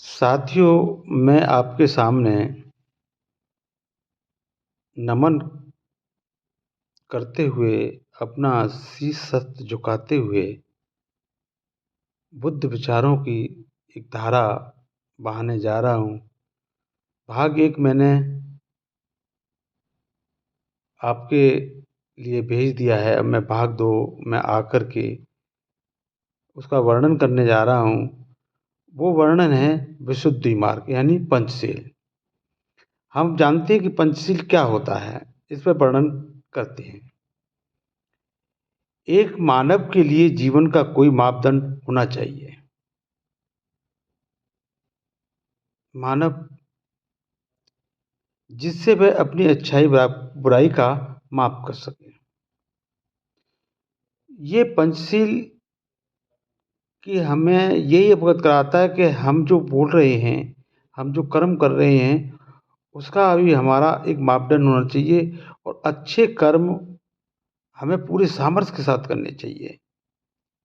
साथियों, मैं आपके सामने नमन करते हुए, अपना शीश सत्य झुकाते हुए, बुद्ध विचारों की एक धारा बहाने जा रहा हूँ। भाग एक मैंने आपके लिए भेज दिया है। अब मैं भाग दो में आकर के उसका वर्णन करने जा रहा हूँ। वो वर्णन है विशुद्धि मार्ग यानी पंचशील। हम जानते हैं कि पंचशील क्या होता है, इस पर वर्णन करते हैं। एक मानव के लिए जीवन का कोई मापदंड होना चाहिए। मानव जिससे वह अपनी अच्छाई बुराई का माप कर सके। ये पंचशील कि हमें यही अवगत कराता है कि हम जो बोल रहे हैं, हम जो कर्म कर रहे हैं, उसका भी हमारा एक मापदंड होना चाहिए और अच्छे कर्म हमें पूरे सामर्थ्य के साथ करने चाहिए।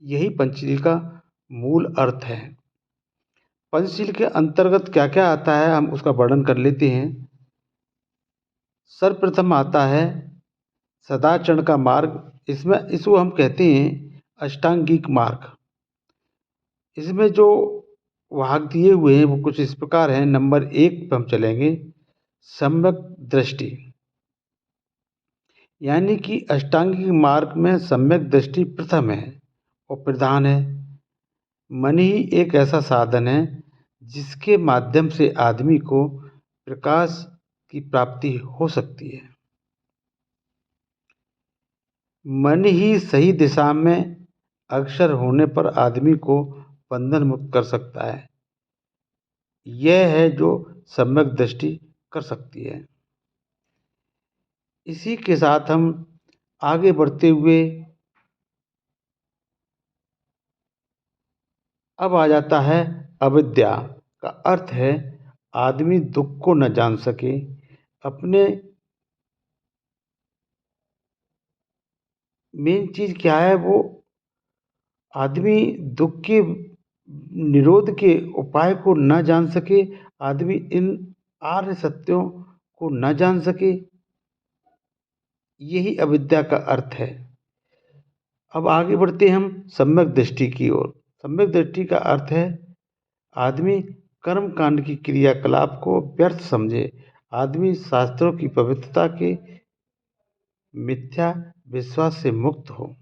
यही पंचशील का मूल अर्थ है। पंचशील के अंतर्गत क्या क्या आता है, हम उसका वर्णन कर लेते हैं। सर्वप्रथम आता है सदाचरण का मार्ग। इसको हम कहते हैं अष्टांगिक मार्ग। इसमें जो भाग दिए हुए हैं वो कुछ इस प्रकार हैं। नंबर 1 पे हम चलेंगे, सम्यक दृष्टि। यानी कि अष्टांगिक मार्ग में सम्यक दृष्टि प्रथम है और प्रधान है। मन ही एक ऐसा साधन है जिसके माध्यम से आदमी को प्रकाश की प्राप्ति हो सकती है। मन ही सही दिशा में अग्रसर होने पर आदमी को बंधन मुक्त कर सकता है। यह है जो सम्यक दृष्टि कर सकती है। इसी के साथ हम आगे बढ़ते हुए अब आ जाता है अविद्या। का अर्थ है आदमी दुख को न जान सके, अपने मेन चीज क्या है, वो आदमी दुख के निरोध के उपाय को न जान सके, आदमी इन आर्य सत्यों को न जान सके, यही अविद्या का अर्थ है। अब आगे बढ़ते हैं हम सम्यक दृष्टि की ओर। सम्यक दृष्टि का अर्थ है आदमी कर्म कांड की क्रियाकलाप को व्यर्थ समझे, आदमी शास्त्रों की पवित्रता के मिथ्या विश्वास से मुक्त हो।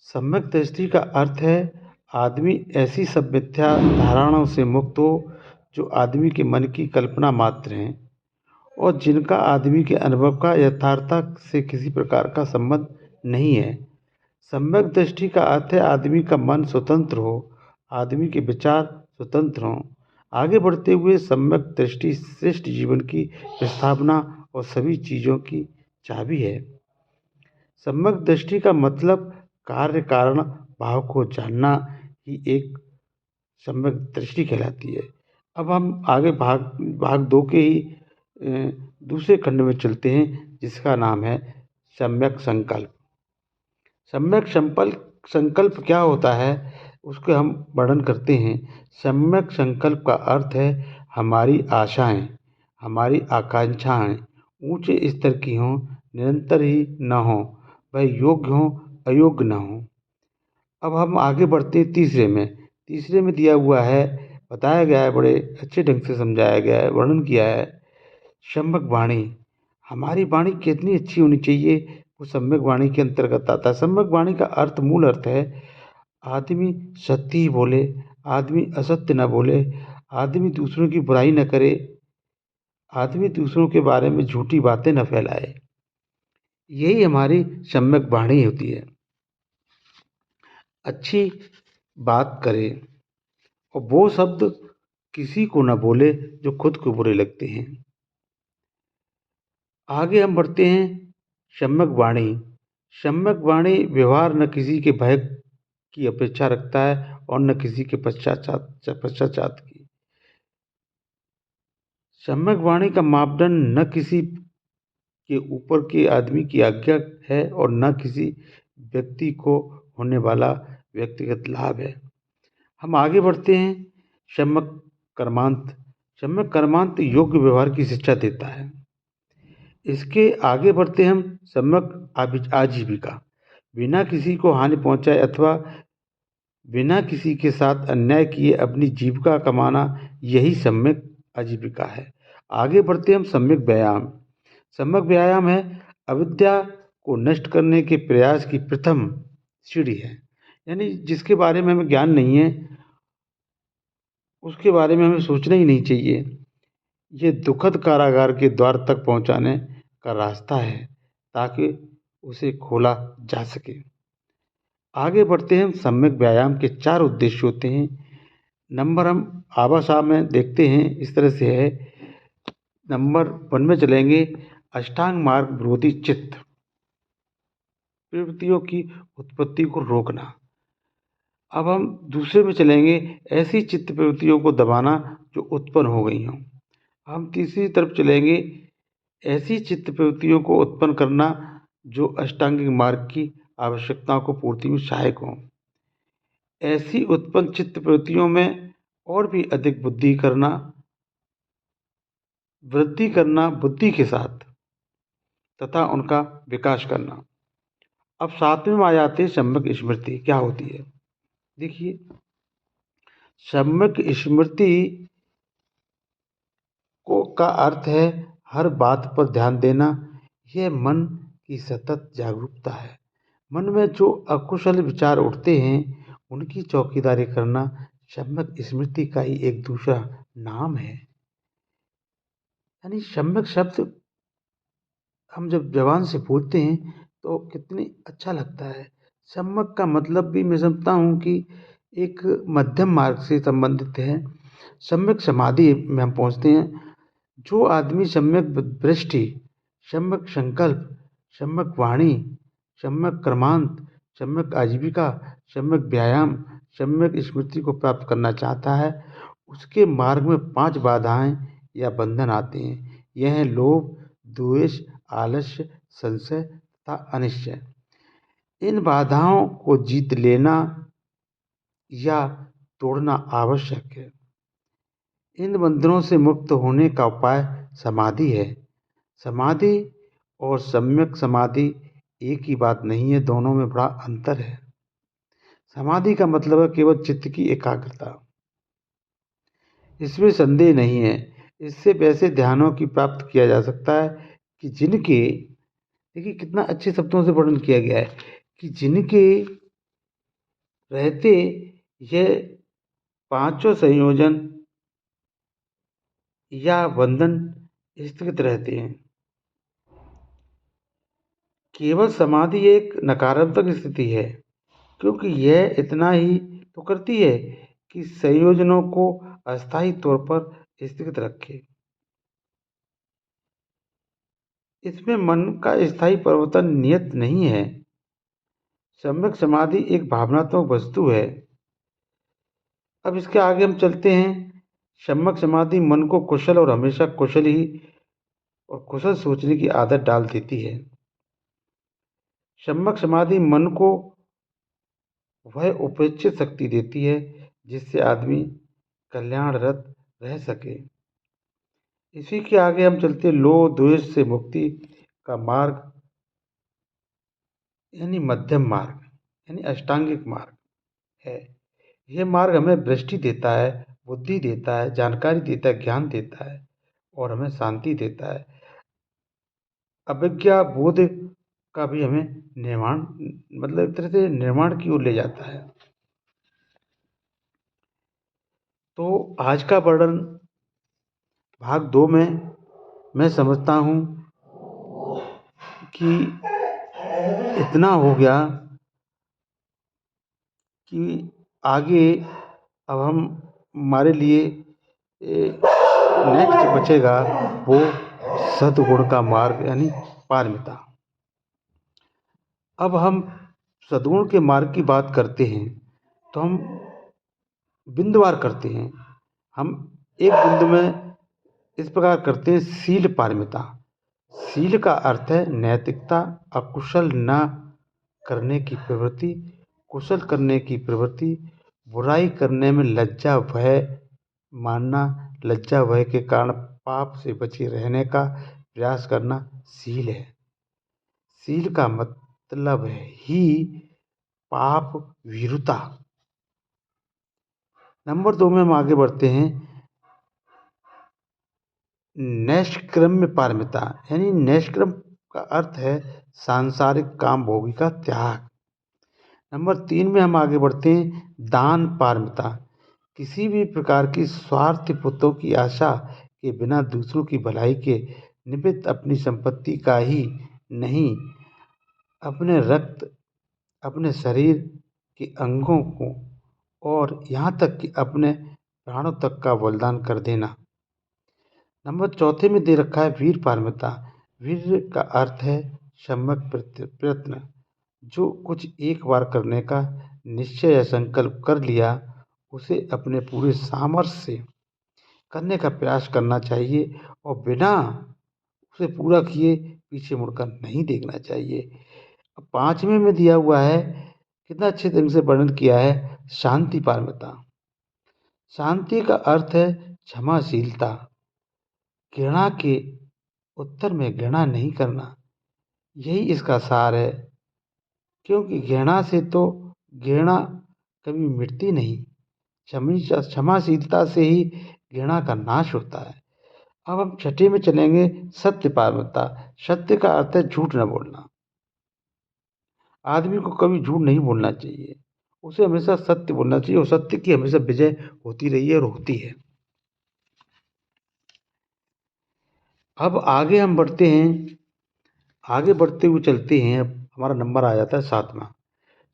सम्यक दृष्टि का अर्थ है आदमी ऐसी सब मिथ्या धारणाओं से मुक्त हो जो आदमी के मन की कल्पना मात्र हैं और जिनका आदमी के अनुभव का यथार्थता से किसी प्रकार का संबंध नहीं है। सम्यक दृष्टि का अर्थ है आदमी का मन स्वतंत्र हो, आदमी के विचार स्वतंत्र हों। आगे बढ़ते हुए सम्यक दृष्टि श्रेष्ठ जीवन की प्रस्तावना और सभी चीज़ों की चाबी है। सम्यक दृष्टि का मतलब कार्य कारण भाव को जानना ही एक सम्यक दृष्टि कहलाती है। अब हम आगे भाग भाग 2 के ही दूसरे खंड में चलते हैं, जिसका नाम है सम्यक संकल्प। सम्यक संकल्प क्या होता है, उसके हम वर्णन करते हैं। सम्यक संकल्प का अर्थ है हमारी आशाएं, हमारी आकांक्षाएं ऊंचे स्तर की हों, निरंतर ही न हों, वह योग्य हों, अयोग्य न हों। अब हम आगे बढ़ते हैं तीसरे में दिया हुआ है, बताया गया है, बड़े अच्छे ढंग से समझाया गया है, वर्णन किया है। सम्यक वाणी, हमारी वाणी कितनी अच्छी होनी चाहिए, वो सम्यक वाणी के अंतर्गत आता है। सम्यक वाणी का मूल अर्थ है आदमी सत्य ही बोले, आदमी असत्य न बोले, आदमी दूसरों की बुराई न करे, आदमी दूसरों के बारे में झूठी बातें न फैलाए। यही हमारी सम्यक वाणी होती है। अच्छी बात करे और वो शब्द किसी को न बोले जो खुद को बुरे लगते हैं। आगे हम बढ़ते हैं सम्यक वाणी। सम्यक वाणी व्यवहार न किसी के भय की अपेक्षा रखता है और न किसी के पश्चाताप की। सम्यक वाणी का मापदंड न किसी के ऊपर के आदमी की आज्ञा है और न किसी व्यक्ति को होने वाला व्यक्तिगत लाभ है। हम आगे बढ़ते हैं। सम्यक कर्मांत। सम्यक कर्मांत योग्य व्यवहार की शिक्षा देता है। इसके आगे बढ़ते हम सम्यक आजीविका। बिना किसी को हानि पहुंचाए अथवा बिना किसी के साथ अन्याय किए अपनी जीविका कमाना, यही सम्यक आजीविका है। आगे बढ़ते हम सम्यक व्यायाम। सम्यक व्यायाम है अविद्या को नष्ट करने के प्रयास की प्रथम सीढ़ी है। यानी जिसके बारे में हमें ज्ञान नहीं है उसके बारे में हमें सोचना ही नहीं चाहिए। ये दुखद कारागार के द्वार तक पहुंचाने का रास्ता है ताकि उसे खोला जा सके। आगे बढ़ते हैं। सम्यक व्यायाम के 4 उद्देश्य होते हैं। नंबर हम आवासा में देखते हैं, इस तरह से है। नंबर 1 में चलेंगे, अष्टांग मार्ग विरोधी चित्त प्रवृत्तियों की उत्पत्ति को रोकना। अब हम दूसरे में चलेंगे, ऐसी चित्त प्रवृत्तियों को दबाना जो उत्पन्न हो गई हों। हम तीसरी तरफ चलेंगे, ऐसी चित्त प्रवृत्तियों को उत्पन्न करना जो अष्टांगिक मार्ग की आवश्यकताओं को पूर्ति में सहायक हों। ऐसी उत्पन्न चित्त प्रवृत्तियों में और भी अधिक वृद्धि करना बुद्धि के साथ तथा उनका विकास करना। अब 7वें में आ जाते हैं सम्यक स्मृति। क्या होती है? देखिए, सम्यक स्मृति का अर्थ है हर बात पर ध्यान देना। यह मन की सतत जागरूकता है। मन में जो अकुशल विचार उठते हैं उनकी चौकीदारी करना सम्यक स्मृति का ही एक दूसरा नाम है। यानी सम्यक शब्द हम जब जबान से बोलते हैं तो कितनी अच्छा लगता है। सम्यक का मतलब भी मैं समझता हूँ कि एक मध्यम मार्ग से संबंधित है। सम्यक समाधि में हम पहुँचते हैं। जो आदमी सम्यक दृष्टि, सम्यक संकल्प, सम्यक वाणी, सम्यक कर्मांत, सम्यक आजीविका, सम्यक व्यायाम, सम्यक स्मृति को प्राप्त करना चाहता है, उसके मार्ग में 5 बाधाएं या बंधन आते हैं। यह है लोभ, द्वेष, आलस्य, संशय तथा अनिश्चय। इन बाधाओं को जीत लेना या तोड़ना आवश्यक है। इन बंधनों से मुक्त होने का उपाय समाधि है। समाधि और सम्यक समाधि एक ही बात नहीं है, दोनों में बड़ा अंतर है। समाधि का मतलब है केवल चित्त की एकाग्रता, इसमें संदेह नहीं है। इससे वैसे ध्यानों की प्राप्त किया जा सकता है कि जिनके, देखिए कितना अच्छे शब्दों से वर्णन किया गया है, कि जिनके रहते यह 5 संयोजन या बंधन स्थगित रहते हैं। केवल समाधि एक नकारात्मक स्थिति है, क्योंकि यह इतना ही तो करती है कि संयोजनों को अस्थायी तौर पर स्थगित रखे। इसमें मन का स्थायी परिवर्तन नियत नहीं है। सम्यक समाधि एक भावनात्मक वस्तु है। अब इसके आगे हम चलते हैं। सम्यक समाधि मन को कुशल और हमेशा कुशल ही और कुशल सोचने की आदत डाल देती है। सम्यक समाधि मन को वह उपेक्षित शक्ति देती है जिससे आदमी कल्याणरत रह सके। इसी के आगे हम चलते, लोभ द्वेष से मुक्ति का मार्ग यानी मध्यम मार्ग, यानी अष्टांगिक मार्ग है। यह मार्ग हमें दृष्टि देता है, बुद्धि देता है, जानकारी देता है, ज्ञान देता है और हमें शांति देता है। अविज्ञा बोध का भी हमें निर्माण, मतलब एक तरह से निर्माण की ओर ले जाता है। तो आज का वर्णन भाग 2 में मैं समझता हूँ कि इतना हो गया कि आगे अब हम हमारे लिए नेक्स्ट बचेगा वो सद्गुण का मार्ग यानी पारमिता। अब हम सद्गुण के मार्ग की बात करते हैं तो हम बिंदुवार करते हैं। हम एक बिंदु में इस प्रकार करते हैं, शील पारमिता। शील का अर्थ है नैतिकता, अकुशल न करने की प्रवृत्ति, कुशल करने की प्रवृत्ति, बुराई करने में लज्जा भय मानना, लज्जा भय के कारण पाप से बचे रहने का प्रयास करना शील है। शील का मतलब है ही पाप वीरुता। नंबर 2 में हम आगे बढ़ते हैं। नैष्कर्म्य पारमिता, यानी नैष्कर्म का अर्थ है सांसारिक काम भोगी का त्याग। नंबर 3 में हम आगे बढ़ते हैं। दान पारमिता, किसी भी प्रकार की स्वार्थपूर्तों की आशा के बिना दूसरों की भलाई के निमित्त अपनी संपत्ति का ही नहीं, अपने रक्त, अपने शरीर के अंगों को और यहाँ तक कि अपने प्राणों तक का बलिदान कर देना। नंबर 4 में दे रखा है वीर पारमिता। वीर का अर्थ है सम्यक प्रयत्न, जो कुछ एक बार करने का निश्चय या संकल्प कर लिया उसे अपने पूरे सामर्थ्य से करने का प्रयास करना चाहिए और बिना उसे पूरा किए पीछे मुड़कर नहीं देखना चाहिए। 5वें में दिया हुआ है, कितना अच्छे ढंग से वर्णन किया है, शांति पारमिता। शांति का अर्थ है क्षमाशीलता, घृणा के उत्तर में घृणा नहीं करना, यही इसका सार है। क्योंकि घृणा से तो घृणा कभी मिटती नहीं, क्षमाशीलता से ही घृणा का नाश होता है। अब हम 6 में चलेंगे, सत्य पारमिता। सत्य का अर्थ है झूठ न बोलना। आदमी को कभी झूठ नहीं बोलना चाहिए, उसे हमेशा सत्य बोलना चाहिए और सत्य की हमेशा विजय होती रही है और होती है। अब आगे हम बढ़ते हैं, आगे बढ़ते हुए चलते हैं। अब हमारा नंबर आ जाता है 7वां।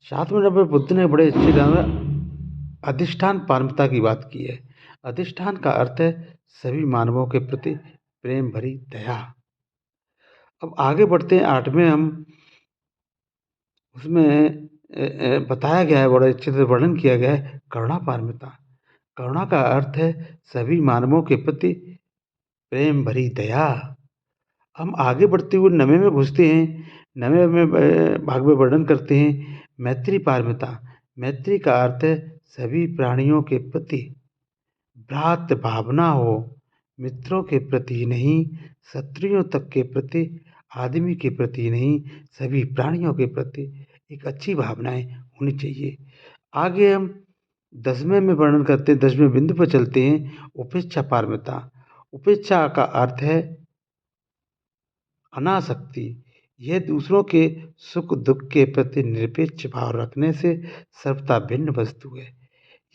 7वें नंबर बुद्ध ने बड़े अच्छे ढंग में अधिष्ठान पारमिता की बात की है। अधिष्ठान का अर्थ है सभी मानवों के प्रति प्रेम भरी दया। अब आगे बढ़ते हैं 8वें। हम उसमें बताया गया है, बड़े अच्छे से वर्णन किया गया है करुणा पारमिता। करुणा का अर्थ है सभी मानवों के प्रति प्रेम भरी दया। हम आगे बढ़ते हुए 9वें में घुसते हैं। 9वें में भाग में वर्णन करते हैं मैत्री पारमिता। मैत्री का अर्थ है सभी प्राणियों के प्रति भ्रातृ भावना हो, मित्रों के प्रति नहीं, शत्रुओं तक के प्रति, आदमी के प्रति नहीं, सभी प्राणियों के प्रति एक अच्छी भावनाएं होनी चाहिए। आगे हम 10वें में वर्णन करते हैं, 10वें बिंदु पर चलते हैं, उपेक्षा पारमिता। उपेक्षा का अर्थ है अनासक्ति, यह दूसरों के सुख दुख के प्रति निरपेक्ष भाव रखने से सर्वथा भिन्न वस्तु है।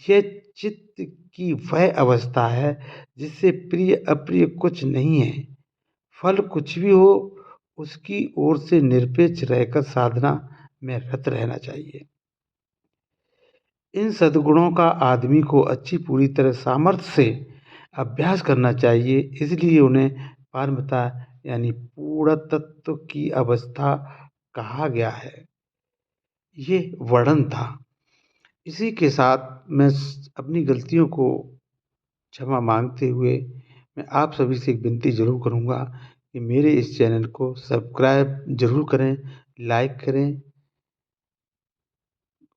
यह चित्त की वह अवस्था है जिससे प्रिय अप्रिय कुछ नहीं है, फल कुछ भी हो उसकी ओर से निरपेक्ष रहकर साधना में रत रहना चाहिए। इन सद्गुणों का आदमी को अच्छी पूरी तरह सामर्थ्य से अभ्यास करना चाहिए, इसलिए उन्हें पारमिता यानी पूर्णतत्व की अवस्था कहा गया है। ये वर्णन था। इसी के साथ मैं अपनी गलतियों को क्षमा मांगते हुए मैं आप सभी से एक विनती ज़रूर करूँगा कि मेरे इस चैनल को सब्सक्राइब ज़रूर करें, लाइक करें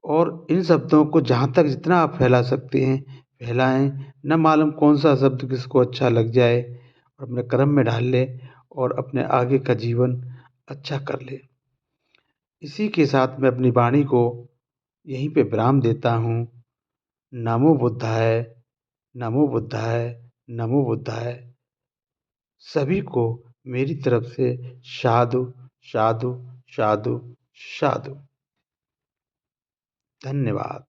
और इन शब्दों को जहाँ तक जितना आप फैला सकते हैं फैलाएं। न मालूम कौन सा शब्द किसको अच्छा लग जाए और अपने कर्म में डाल ले और अपने आगे का जीवन अच्छा कर ले। इसी के साथ मैं अपनी वाणी को यहीं पे विराम देता हूँ। नमो बुद्धाय, नमो बुद्धाय, नमो बुद्धाय। सभी को मेरी तरफ से साधु साधु साधु साधु। धन्यवाद।